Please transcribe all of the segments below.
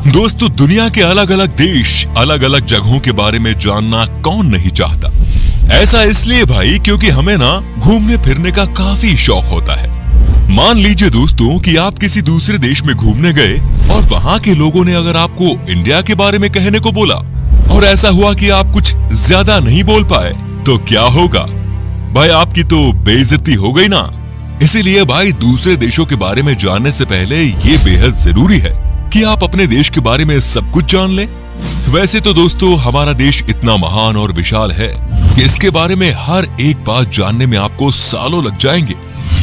दोस्तों, दुनिया के अलग अलग देश, अलग अलग जगहों के बारे में जानना कौन नहीं चाहता। ऐसा इसलिए भाई क्योंकि हमें ना घूमने फिरने का काफी शौक होता है। मान लीजिए दोस्तों कि आप किसी दूसरे देश में घूमने गए और वहाँ के लोगों ने अगर आपको इंडिया के बारे में कहने को बोला और ऐसा हुआ कि आप कुछ ज्यादा नहीं बोल पाए, तो क्या होगा भाई? आपकी तो बेइज्जती हो गई ना। इसीलिए भाई दूसरे देशों के बारे में जानने से पहले ये बेहद जरूरी है कि आप अपने देश के बारे में सब कुछ जान लें। वैसे तो दोस्तों हमारा देश इतना महान और विशाल है कि इसके बारे में हर एक बात जानने में आपको सालों लग जाएंगे।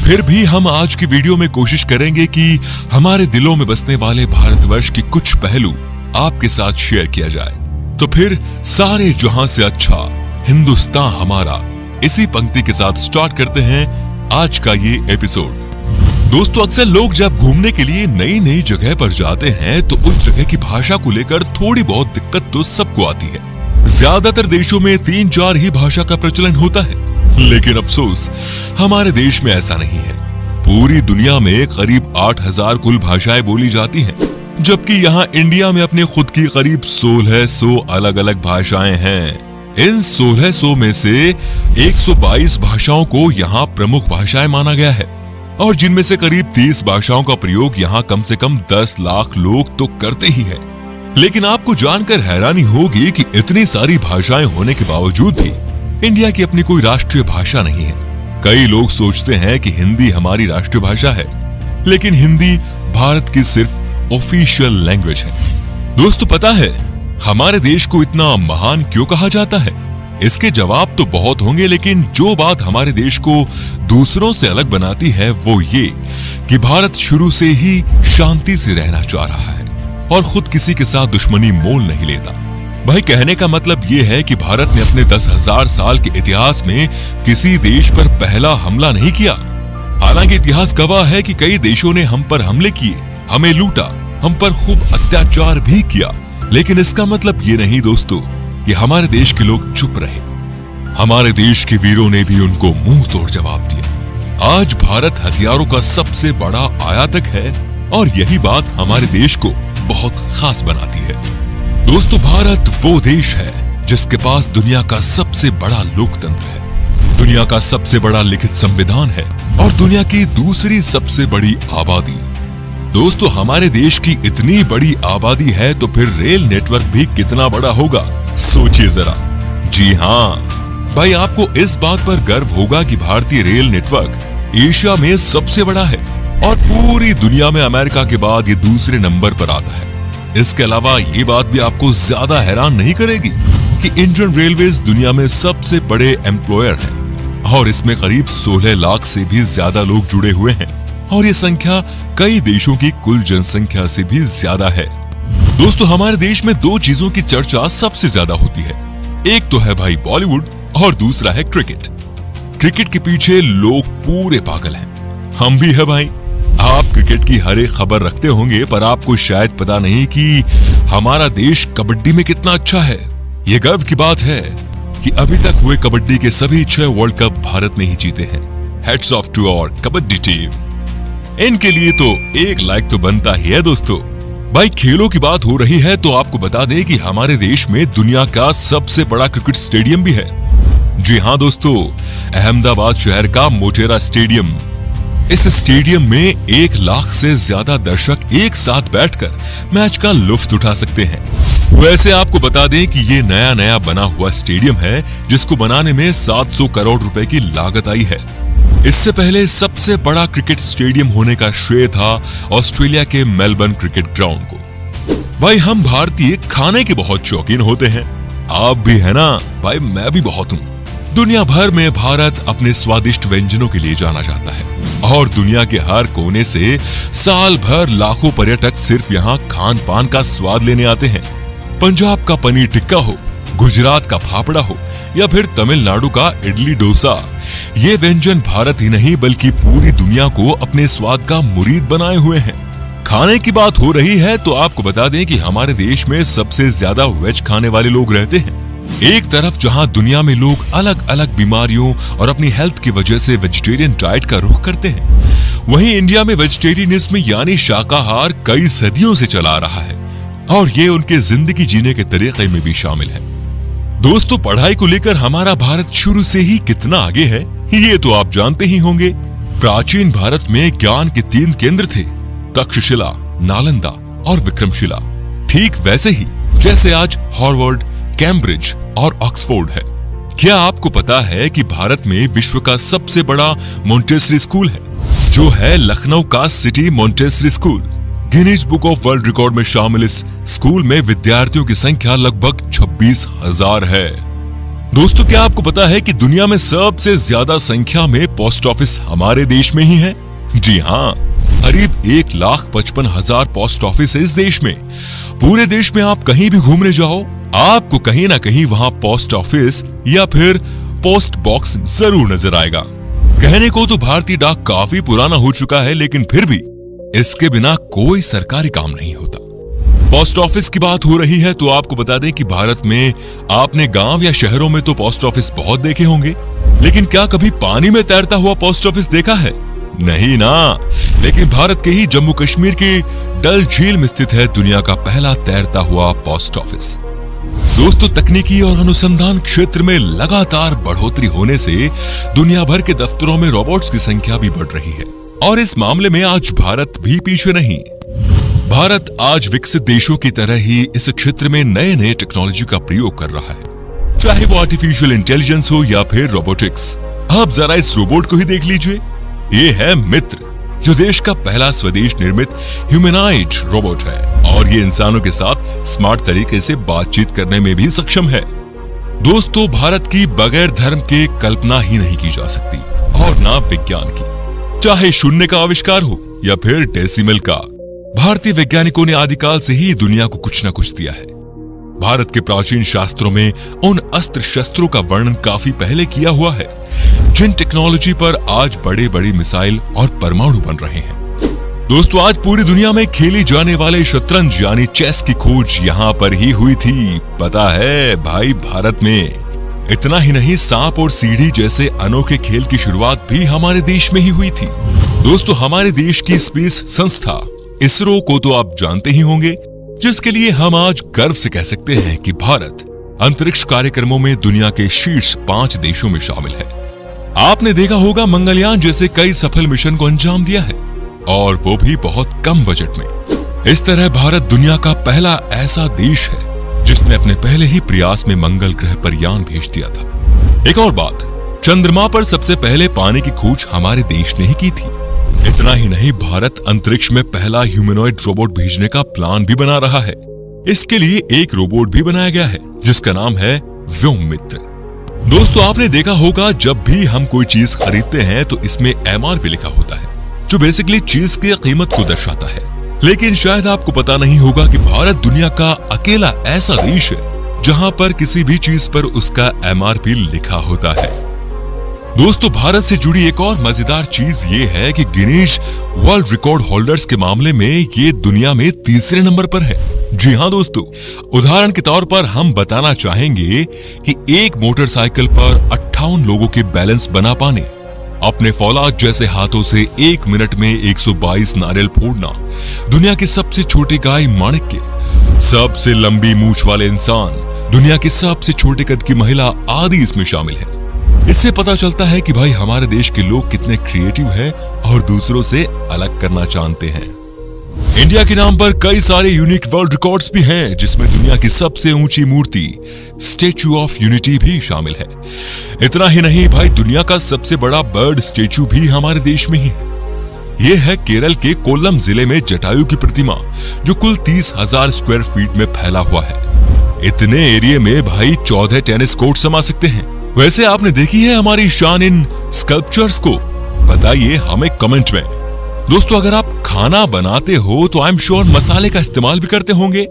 फिर भी हम आज की वीडियो में कोशिश करेंगे कि हमारे दिलों में बसने वाले भारतवर्ष की कुछ पहलू आपके साथ शेयर किया जाए। तो फिर सारे जहां से अच्छा हिंदुस्तान हमारा, इसी पंक्ति के साथ स्टार्ट करते हैं आज का ये एपिसोड। दोस्तों, अक्सर लोग जब घूमने के लिए नई नई जगह पर जाते हैं तो उस जगह की भाषा को लेकर थोड़ी बहुत दिक्कत तो सबको आती है। ज्यादातर देशों में 3-4 ही भाषा का प्रचलन होता है, लेकिन अफसोस हमारे देश में ऐसा नहीं है। पूरी दुनिया में करीब 8000 कुल भाषाएं बोली जाती हैं, जबकि यहाँ इंडिया में अपने खुद की करीब 1600 अलग अलग भाषाएं हैं। इन 1600 में से 122 भाषाओं को यहाँ प्रमुख भाषाएं माना गया है और जिनमें से करीब 30 भाषाओं का प्रयोग यहाँ कम से कम 10 लाख लोग तो करते ही है। लेकिन आपको जानकर हैरानी होगी कि इतनी सारी भाषाएं होने के बावजूद भी इंडिया की अपनी कोई राष्ट्रीय भाषा नहीं है। कई लोग सोचते हैं कि हिंदी हमारी राष्ट्रीय भाषा है, लेकिन हिंदी भारत की सिर्फ ऑफिशियल लैंग्वेज है। दोस्तों, पता है हमारे देश को इतना महान क्यों कहा जाता है? इसके जवाब तो बहुत होंगे, लेकिन जो बात हमारे देश को दूसरों से अलग बनाती है वो ये कि भारत शुरू से ही शांति से रहना चाह रहा है और खुद किसी के साथ दुश्मनी मोल नहीं लेता। भाई, कहने का मतलब ये है कि भारत ने अपने 10,000 साल के इतिहास में किसी देश पर पहला हमला नहीं किया। हालांकि इतिहास गवाह है कि कई देशों ने हम पर हमले किए, हमें लूटा, हम पर खूब अत्याचार भी किया, लेकिन इसका मतलब ये नहीं दोस्तों कि हमारे देश के लोग चुप रहे। हमारे देश के वीरों ने भी उनको मुंह तोड़ जवाब दिया। आज भारत हथियारों का सबसे बड़ा आयातक है और यही बात हमारे देश को बहुत खास बनाती है। दोस्तों, भारत वो देश है जिसके पास दुनिया का सबसे बड़ा लोकतंत्र है, दुनिया का सबसे बड़ा लिखित संविधान है और दुनिया की दूसरी सबसे बड़ी आबादी। दोस्तों, हमारे देश की इतनी बड़ी आबादी है तो फिर रेल नेटवर्क भी कितना बड़ा होगा, सोचिए जरा। जी हाँ भाई, आपको इस बात पर गर्व होगा कि भारतीय रेल नेटवर्क एशिया में सबसे बड़ा है और पूरी दुनिया में अमेरिका के बाद ये दूसरे नंबर पर आता है। इसके अलावा ये बात भी आपको ज्यादा हैरान नहीं करेगी कि इंडियन रेलवेज दुनिया में सबसे बड़े एम्प्लॉयर हैं और इसमें करीब 16 लाख से भी ज्यादा लोग जुड़े हुए हैं और ये संख्या कई देशों की कुल जनसंख्या से भी ज्यादा है। दोस्तों, हमारे देश में 2 चीजों की चर्चा सबसे ज्यादा होती है। एक तो है भाई बॉलीवुड और दूसरा है क्रिकेट। क्रिकेट के पीछे लोग पूरे पागल हैं, हम भी है भाई। आप क्रिकेट की हर एक खबर रखते होंगे, पर आपको शायद पता नहीं कि हमारा देश कबड्डी में कितना अच्छा है। ये गर्व की बात है कि अभी तक हुए कबड्डी के सभी 6 वर्ल्ड कप भारत ने ही जीते हैं। Hats off to our kabaddi team. इनके लिए तो एक लाइक तो बनता ही है। दोस्तों, भाई खेलों की बात हो रही है तो आपको बता दें कि हमारे देश में दुनिया का सबसे बड़ा क्रिकेट स्टेडियम भी है। जी हाँ दोस्तों, अहमदाबाद शहर का मोटेरा स्टेडियम। इस स्टेडियम में 1 लाख से ज्यादा दर्शक एक साथ बैठकर मैच का लुत्फ उठा सकते हैं। वैसे आपको बता दें कि ये नया बना हुआ स्टेडियम है जिसको बनाने में 700 करोड़ रुपए की लागत आई है। इससे पहले सबसे बड़ा क्रिकेट स्टेडियम होने का श्रेय था ऑस्ट्रेलिया के मेलबर्न क्रिकेट ग्राउंड को। भाई, हम भारतीय खाने के बहुत शौकीन होते हैं, आप भी है ना भाई? मैं भी बहुत हूँ। दुनिया भर में भारत अपने स्वादिष्ट व्यंजनों के लिए जाना जाता है और दुनिया के हर कोने से साल भर लाखों पर्यटक सिर्फ यहाँ खान पान का स्वाद लेने आते हैं। पंजाब का पनीर टिक्का हो, गुजरात का फाफड़ा हो या फिर तमिलनाडु का इडली डोसा, ये व्यंजन भारत ही नहीं बल्कि पूरी दुनिया को अपने स्वाद का मुरीद बनाए हुए हैं। खाने की बात हो रही है तो आपको बता दें कि हमारे देश में सबसे ज्यादा वेज खाने वाले लोग रहते हैं। एक तरफ जहां दुनिया में लोग अलग अलग बीमारियों और अपनी हेल्थ की वजह से वेजिटेरियन डाइट का रुख करते हैं, वहीं इंडिया में वेजिटेरियनिज्म यानी शाकाहार कई सदियों से चला आ रहा है और ये उनके जिंदगी जीने के तरीके में भी शामिल है। दोस्तों, पढ़ाई को लेकर हमारा भारत शुरू से ही कितना आगे है ये तो आप जानते ही होंगे। प्राचीन भारत में ज्ञान के 3 केंद्र थे, तक्षशिला, नालंदा और विक्रमशिला। ठीक वैसे ही जैसे आज हार्वर्ड, कैम्ब्रिज और ऑक्सफोर्ड है। क्या आपको पता है कि भारत में विश्व का सबसे बड़ा मोंटेसरी स्कूल है, जो है लखनऊ का city Montessori school. Guinness book of world record में शामिल इस स्कूल में विद्यार्थियों की संख्या लगभग 26,000 है। दोस्तों, क्या आपको पता है कि दुनिया में सबसे ज्यादा संख्या में पोस्ट ऑफिस हमारे देश में ही है? जी हाँ, करीब 1,55,000 पोस्ट ऑफिस है इस देश में। पूरे देश में आप कहीं भी घूमने जाओ, आपको कहीं ना कहीं वहां पोस्ट ऑफिस या फिर पोस्ट बॉक्स जरूर नजर आएगा। कहने को तो भारतीय डाक काफी पुराना हो चुका है, लेकिन फिर भी इसके बिना कोई सरकारी काम नहीं होता। पोस्ट ऑफिस की बात हो रही है तो आपको बता दें कि भारत में आपने गांव या शहरों में तो पोस्ट ऑफिस बहुत देखे होंगे, लेकिन क्या कभी पानी में तैरता हुआ पोस्ट ऑफिस देखा है? नहीं ना। लेकिन भारत के ही जम्मू कश्मीर की डल झील में स्थित है दुनिया का पहला तैरता हुआ पोस्ट ऑफिस। दोस्तों, तकनीकी और अनुसंधान क्षेत्र में लगातार बढ़ोतरी होने से दुनिया भर के दफ्तरों में रोबोट्स की संख्या भी बढ़ रही है, और इस मामले में आज भारत भी पीछे नहीं। भारत आज विकसित देशों की तरह ही इस क्षेत्र में नए नए टेक्नोलॉजी का प्रयोग कर रहा है, चाहे वो आर्टिफिशियल इंटेलिजेंस हो या फिर रोबोटिक्स। आप जरा इस रोबोट को ही देख लीजिए। ये है मित्र, जो देश का पहला स्वदेश निर्मित ह्यूमनॉइड रोबोट है, और ये इंसानों के साथ स्मार्ट तरीके से बातचीत करने में भी सक्षम है। दोस्तों, भारत की बगैर धर्म के कल्पना ही नहीं की जा सकती, और ना विज्ञान की। चाहे शून्य का आविष्कार हो या फिर डेसिमल का, भारतीय वैज्ञानिकों ने आदिकाल से ही दुनिया को कुछ न कुछ दिया है। भारत के प्राचीन शास्त्रों में उन अस्त्र शस्त्रों का वर्णन काफी पहले किया हुआ है, जिन टेक्नोलॉजी पर आज बड़े बड़े मिसाइल और परमाणु बन रहे हैं। दोस्तों, आज पूरी दुनिया में खेली जाने वाले शतरंज यानी चेस की खोज यहाँ पर ही हुई थी। पता है भाई, भारत में। इतना ही नहीं, सांप और सीढ़ी जैसे अनोखे खेल की शुरुआत भी हमारे देश में ही हुई थी। दोस्तों, हमारे देश की स्पेस संस्था इसरो को तो आप जानते ही होंगे, जिसके लिए हम आज गर्व से कह सकते हैं कि भारत अंतरिक्ष कार्यक्रमों में दुनिया के शीर्ष 5 देशों में शामिल है। आपने देखा होगा मंगलयान जैसे कई सफल मिशन को अंजाम दिया है, और वो भी बहुत कम बजट में। इस तरह भारत दुनिया का पहला ऐसा देश है जिसने अपने पहले ही प्रयास में मंगल ग्रह पर यान भेज दिया था। एक और बात, चंद्रमा पर सबसे पहले पानी की खोज हमारे देश ने ही की थी। इतना ही नहीं, भारत अंतरिक्ष में पहला ह्यूमनॉइड रोबोट भेजने का प्लान भी बना रहा है। इसके लिए एक रोबोट भी बनाया गया है, जिसका नाम है व्योममित्र। दोस्तों, आपने देखा होगा जब भी हम कोई चीज खरीदते हैं तो इसमें MRP लिखा होता है, जो बेसिकली चीज की कीमत को दर्शाता है। लेकिन शायद आपको पता नहीं होगा कि भारत दुनिया का अकेला ऐसा देश है जहां पर किसी भी चीज पर उसका MRP लिखा होता है। दोस्तों, भारत से जुड़ी एक और मजेदार चीज ये है कि गिनीज वर्ल्ड रिकॉर्ड होल्डर्स के मामले में ये दुनिया में 3रे नंबर पर है। जी हाँ दोस्तों, उदाहरण के तौर पर हम बताना चाहेंगे कि एक मोटरसाइकिल पर 58 लोगों के बैलेंस बना पाने, अपने फौलाद जैसे हाथों से 1 मिनट में 122 नारियल फोड़ना, दुनिया की सबसे छोटी गाय माणिक्य, सबसे लंबी मूंछ वाले इंसान, दुनिया की सबसे छोटे कद की महिला आदि इसमें शामिल है। इससे पता चलता है कि भाई हमारे देश के लोग कितने क्रिएटिव हैं और दूसरों से अलग करना जानते हैं। इंडिया के नाम पर कई सारे यूनिक वर्ल्ड रिकॉर्ड्स भी हैं, जिसमें दुनिया की सबसे ऊंची मूर्ति स्टैच्यू ऑफ यूनिटी भी शामिल है। इतना ही नहीं भाई, दुनिया का सबसे बड़ा बर्ड स्टैच्यू भी हमारे देश में ही है। यह है केरल के कोल्लम जिले में जटायु की प्रतिमा, जो कुल 30,000 स्क्वायर फीट में फैला हुआ है। इतने एरिया में भाई 14 टेनिस कोर्ट समा सकते हैं। वैसे आपने देखी है हमारी शान इन स्कल्पचर्स को? बताइए हमें कमेंट में। दोस्तों, अगर आप खाना बनाते हो तो आई एम श्योर मसाले का इस्तेमाल भी करते होंगे।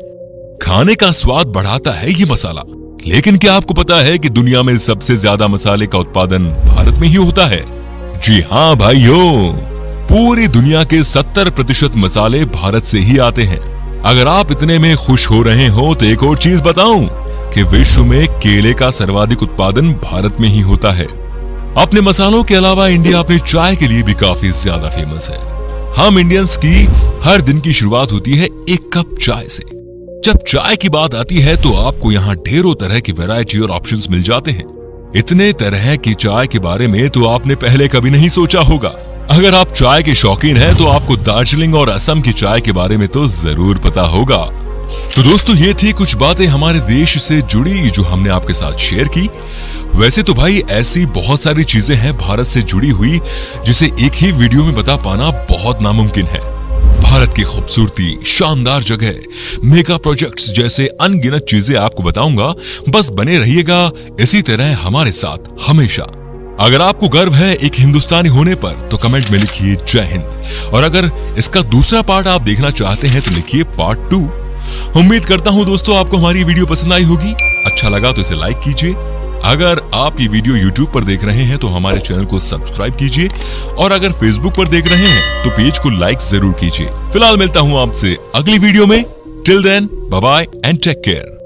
खाने का स्वाद बढ़ाता है ये मसाला, लेकिन क्या आपको पता है कि दुनिया में सबसे ज्यादा मसाले का उत्पादन भारत में ही होता है? जी हाँ भाइयों, पूरी दुनिया के 70% मसाले भारत से ही आते हैं। अगर आप इतने में खुश हो रहे हो तो एक और चीज बताऊं कि विश्व में केले का सर्वाधिक उत्पादन भारत में ही होता है। अपने मसालों के अलावा इंडिया अपनी चाय के लिए भी काफी ज्यादा फेमस है। हम इंडियंस की हर दिन की शुरुआत होती है 1 कप चाय से। जब चाय की बात आती है तो आपको यहाँ ढेरों तरह की वैरायटी और ऑप्शंस मिल जाते हैं। इतने तरह की चाय के बारे में तो आपने पहले कभी नहीं सोचा होगा। अगर आप चाय के शौकीन हैं तो आपको दार्जिलिंग और असम की चाय के बारे में तो जरूर पता होगा। तो दोस्तों, ये थी कुछ बातें हमारे देश से जुड़ी जो हमने आपके साथ शेयर की। वैसे तो भाई ऐसी बहुत सारी चीजें हैं भारत से जुड़ी हुई जिसे एक ही वीडियो में बता पाना बहुत नामुमकिन है। भारत की खूबसूरती, शानदार जगह, मेगा प्रोजेक्ट्स जैसे अनगिनत चीजें आपको बताऊंगा। बस बने रहिएगा इसी तरह हमारे साथ हमेशा। अगर आपको गर्व है एक हिंदुस्तानी होने पर तो कमेंट में लिखिए जय हिंद, और अगर इसका दूसरा पार्ट आप देखना चाहते हैं तो लिखिए पार्ट 2। उम्मीद करता हूं दोस्तों आपको हमारी वीडियो पसंद आई होगी। अच्छा लगा तो इसे लाइक कीजिए। अगर आप ये वीडियो YouTube पर देख रहे हैं तो हमारे चैनल को सब्सक्राइब कीजिए, और अगर Facebook पर देख रहे हैं तो पेज को लाइक जरूर कीजिए। फिलहाल मिलता हूं आपसे अगली वीडियो में। Till then, bye bye and take care.